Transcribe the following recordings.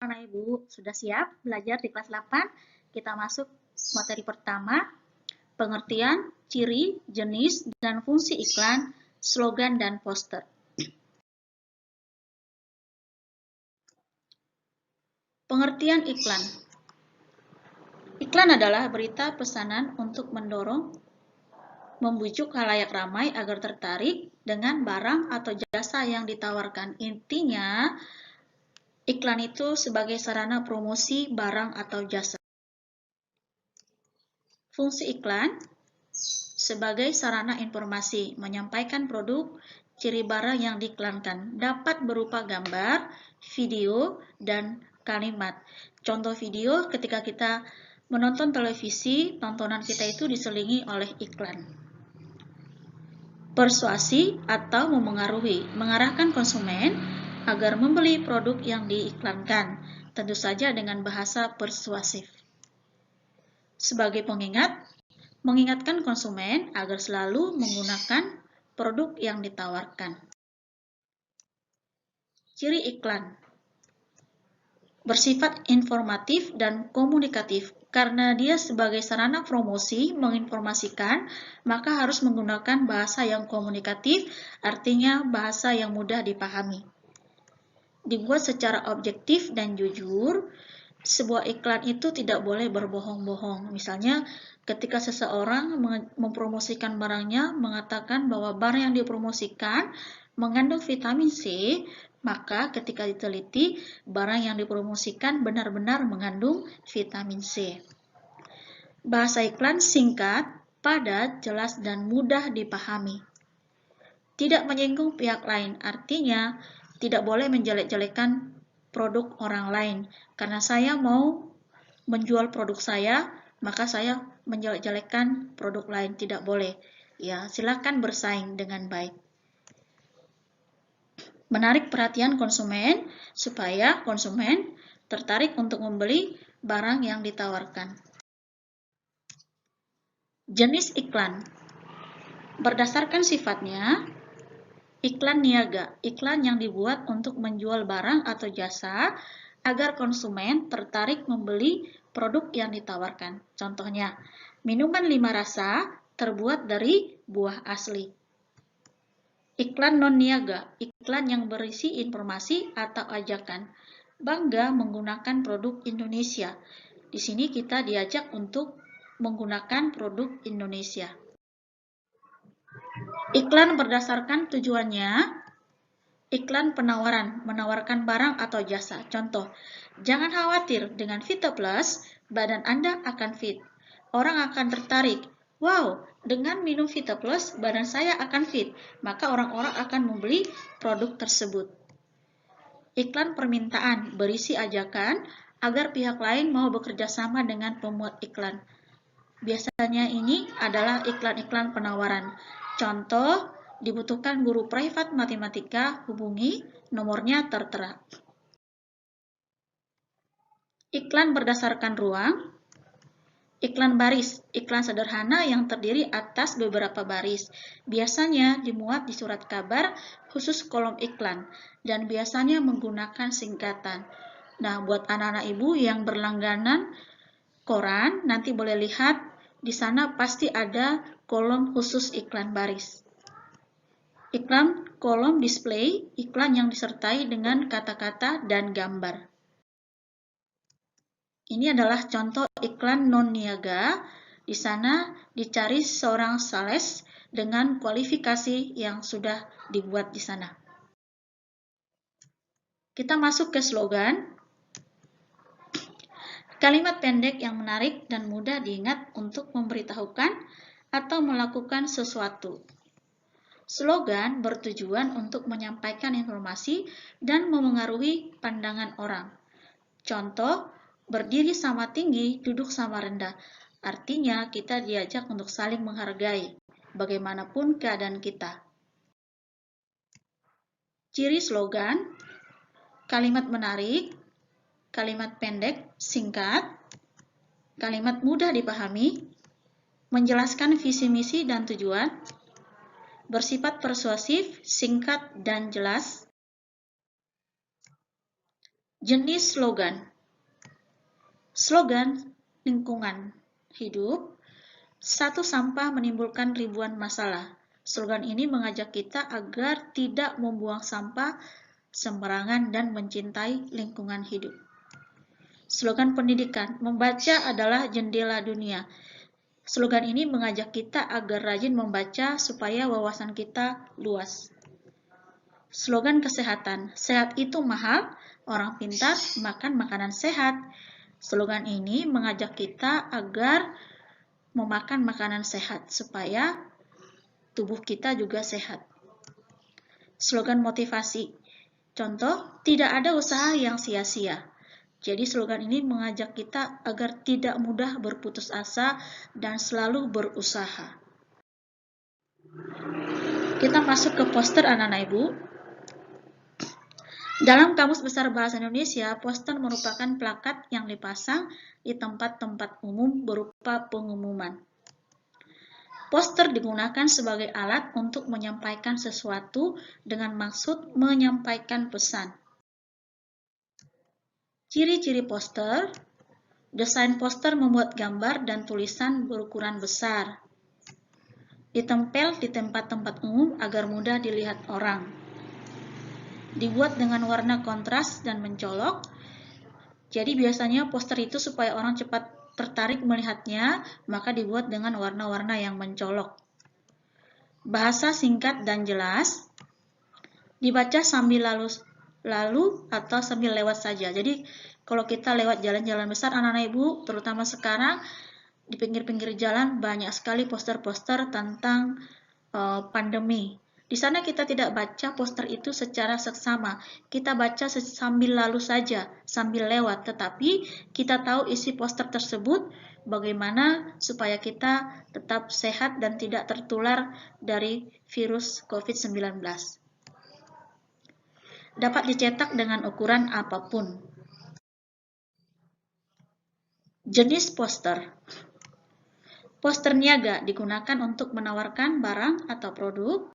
Anak Ibu sudah siap belajar di kelas 8? Kita masuk materi pertama, pengertian, ciri, jenis, dan fungsi iklan, slogan, dan poster. Pengertian iklan. Iklan adalah berita pesanan untuk mendorong, membujuk khalayak ramai agar tertarik dengan barang atau jasa yang ditawarkan. Intinya, iklan itu sebagai sarana promosi barang atau jasa. Fungsi iklan sebagai sarana informasi, menyampaikan produk, ciri barang yang diiklankan, dapat berupa gambar, video, dan kalimat. Contoh video ketika kita menonton televisi, tontonan kita itu diselingi oleh iklan. Persuasi atau memengaruhi, mengarahkan konsumen agar membeli produk yang diiklankan, tentu saja dengan bahasa persuasif. Sebagai pengingat, mengingatkan konsumen agar selalu menggunakan produk yang ditawarkan. Ciri iklan bersifat informatif dan komunikatif. Karena dia sebagai sarana promosi menginformasikan, maka harus menggunakan bahasa yang komunikatif, artinya bahasa yang mudah dipahami. Dibuat secara objektif dan jujur. Sebuah iklan itu tidak boleh berbohong-bohong. Misalnya, ketika seseorang mempromosikan barangnya, mengatakan bahwa barang yang dipromosikan mengandung vitamin C, maka ketika diteliti, barang yang dipromosikan benar-benar mengandung vitamin C. Bahasa iklan singkat, padat, jelas, dan mudah dipahami. Tidak menyinggung pihak lain, artinya tidak boleh menjelek-jelekan produk orang lain. Karena saya mau menjual produk saya, maka saya menjelek-jelekan produk lain, tidak boleh. Ya, silakan bersaing dengan baik. Menarik perhatian konsumen supaya konsumen tertarik untuk membeli barang yang ditawarkan. Jenis iklan. Berdasarkan sifatnya, iklan niaga, iklan yang dibuat untuk menjual barang atau jasa agar konsumen tertarik membeli produk yang ditawarkan. Contohnya, minuman 5 rasa terbuat dari buah asli. Iklan non-niaga, iklan yang berisi informasi atau ajakan. Bangga menggunakan produk Indonesia. Di sini kita diajak untuk menggunakan produk Indonesia. Iklan berdasarkan tujuannya, iklan penawaran, menawarkan barang atau jasa. Contoh, jangan khawatir, dengan Vita Plus, badan Anda akan fit. Orang akan tertarik, wow, dengan minum Vita Plus, badan saya akan fit. Maka orang-orang akan membeli produk tersebut. Iklan permintaan, berisi ajakan agar pihak lain mau bekerja sama dengan pembuat iklan. Biasanya ini adalah iklan-iklan penawaran. Contoh, dibutuhkan guru privat matematika, hubungi, nomornya tertera. Iklan berdasarkan ruang. Iklan baris, iklan sederhana yang terdiri atas beberapa baris. Biasanya dimuat di surat kabar khusus kolom iklan dan biasanya menggunakan singkatan. Nah, buat anak-anak ibu yang berlangganan koran, nanti boleh lihat di sana pasti ada kolom khusus iklan baris. Iklan kolom display, iklan yang disertai dengan kata-kata dan gambar. Ini adalah contoh iklan non-niaga. Di sana dicari seorang sales dengan kualifikasi yang sudah dibuat di sana. Kita masuk ke slogan. Kalimat pendek yang menarik dan mudah diingat untuk memberitahukan atau melakukan sesuatu. Slogan bertujuan untuk menyampaikan informasi dan memengaruhi pandangan orang. Contoh, berdiri sama tinggi, duduk sama rendah. Artinya kita diajak untuk saling menghargai, bagaimanapun keadaan kita. Ciri slogan, kalimat menarik, kalimat pendek, singkat, kalimat mudah dipahami, menjelaskan visi misi dan tujuan, bersifat persuasif, singkat, dan jelas, Jenis slogan. Slogan lingkungan hidup. Satu sampah menimbulkan ribuan masalah. Slogan ini mengajak kita agar tidak membuang sampah sembarangan dan mencintai lingkungan hidup. Slogan pendidikan, membaca adalah jendela dunia. Slogan ini mengajak kita agar rajin membaca supaya wawasan kita luas. Slogan kesehatan, sehat itu mahal, orang pintar makan makanan sehat. Slogan ini mengajak kita agar memakan makanan sehat supaya tubuh kita juga sehat. Slogan motivasi. Contoh, tidak ada usaha yang sia-sia. Jadi slogan ini mengajak kita agar tidak mudah berputus asa dan selalu berusaha. Kita masuk ke poster anak-anak ibu. Dalam Kamus Besar Bahasa Indonesia, poster merupakan plakat yang dipasang di tempat-tempat umum berupa pengumuman. Poster digunakan sebagai alat untuk menyampaikan sesuatu dengan maksud menyampaikan pesan. Ciri-ciri poster. Desain poster membuat gambar dan tulisan berukuran besar. Ditempel di tempat-tempat umum agar mudah dilihat orang. Dibuat dengan warna kontras dan mencolok. Jadi biasanya poster itu supaya orang cepat tertarik melihatnya, maka dibuat dengan warna-warna yang mencolok. Bahasa singkat dan jelas. Dibaca sambil lalu atau sambil lewat saja. Jadi kalau kita lewat jalan-jalan besar anak-anak ibu, terutama sekarang di pinggir-pinggir jalan banyak sekali poster-poster tentang pandemi. Di sana kita tidak baca poster itu secara seksama, kita baca sambil lalu saja, sambil lewat, tetapi kita tahu isi poster tersebut bagaimana supaya kita tetap sehat dan tidak tertular dari virus COVID-19. Dapat dicetak dengan ukuran apapun. Jenis poster. Poster niaga digunakan untuk menawarkan barang atau produk.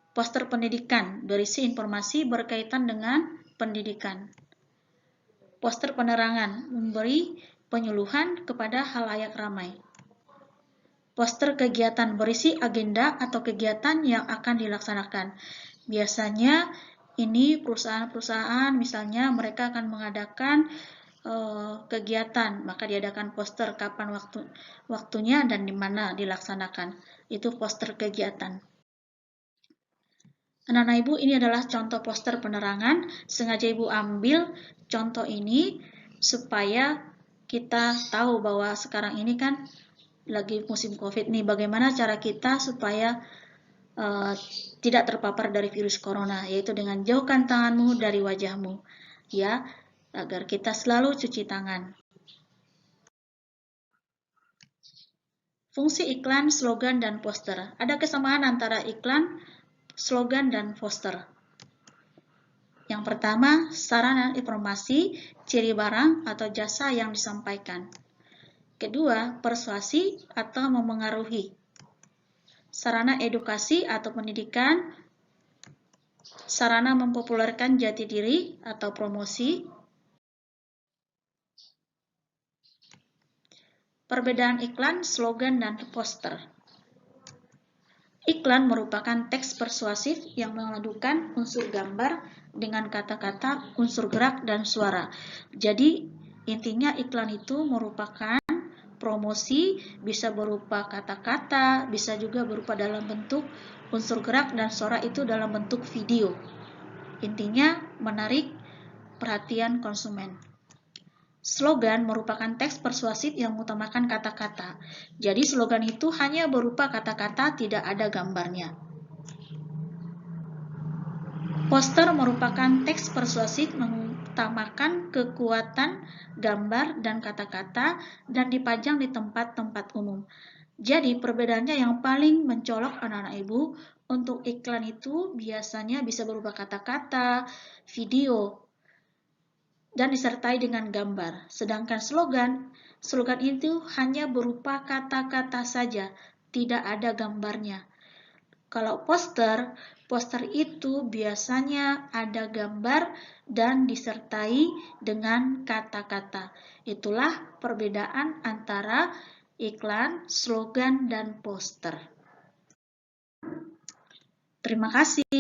Poster pendidikan berisi informasi berkaitan dengan pendidikan. Poster penerangan memberi penyuluhan kepada halayak ramai. Poster kegiatan berisi agenda atau kegiatan yang akan dilaksanakan. Biasanya ini perusahaan-perusahaan misalnya mereka akan mengadakan kegiatan, maka diadakan poster kapan waktunya dan di mana dilaksanakan. Itu poster kegiatan. Anak-anak ibu, ini adalah contoh poster penerangan. Sengaja ibu ambil contoh ini supaya kita tahu bahwa sekarang ini kan lagi musim COVID nih, bagaimana cara kita supaya tidak terpapar dari virus corona, yaitu dengan jauhkan tanganmu dari wajahmu, ya, agar kita selalu cuci tangan. Fungsi iklan, slogan, dan poster. Ada kesamaan antara iklan, slogan, dan poster. Yang pertama, sarana informasi, ciri barang atau jasa yang disampaikan. Kedua, persuasi atau memengaruhi. Sarana edukasi atau pendidikan, sarana mempopulerkan jati diri atau promosi. Perbedaan iklan, slogan, dan poster. Iklan merupakan teks persuasif yang memadukan unsur gambar dengan kata-kata, unsur gerak, dan suara. Jadi, intinya iklan itu merupakan promosi, bisa berupa kata-kata, bisa juga berupa dalam bentuk unsur gerak, dan suara itu dalam bentuk video. Intinya, menarik perhatian konsumen. Slogan merupakan teks persuasif yang mengutamakan kata-kata. Jadi slogan itu hanya berupa kata-kata, tidak ada gambarnya. Poster merupakan teks persuasif mengutamakan kekuatan gambar dan kata-kata dan dipajang di tempat-tempat umum. Jadi perbedaannya yang paling mencolok anak-anak ibu, untuk iklan itu biasanya bisa berupa kata-kata, video, dan disertai dengan gambar. Sedangkan slogan itu hanya berupa kata-kata saja, tidak ada gambarnya. Kalau poster Poster itu biasanya ada gambar dan disertai dengan kata-kata. Itulah perbedaan antara iklan, slogan, dan poster. Terima kasih.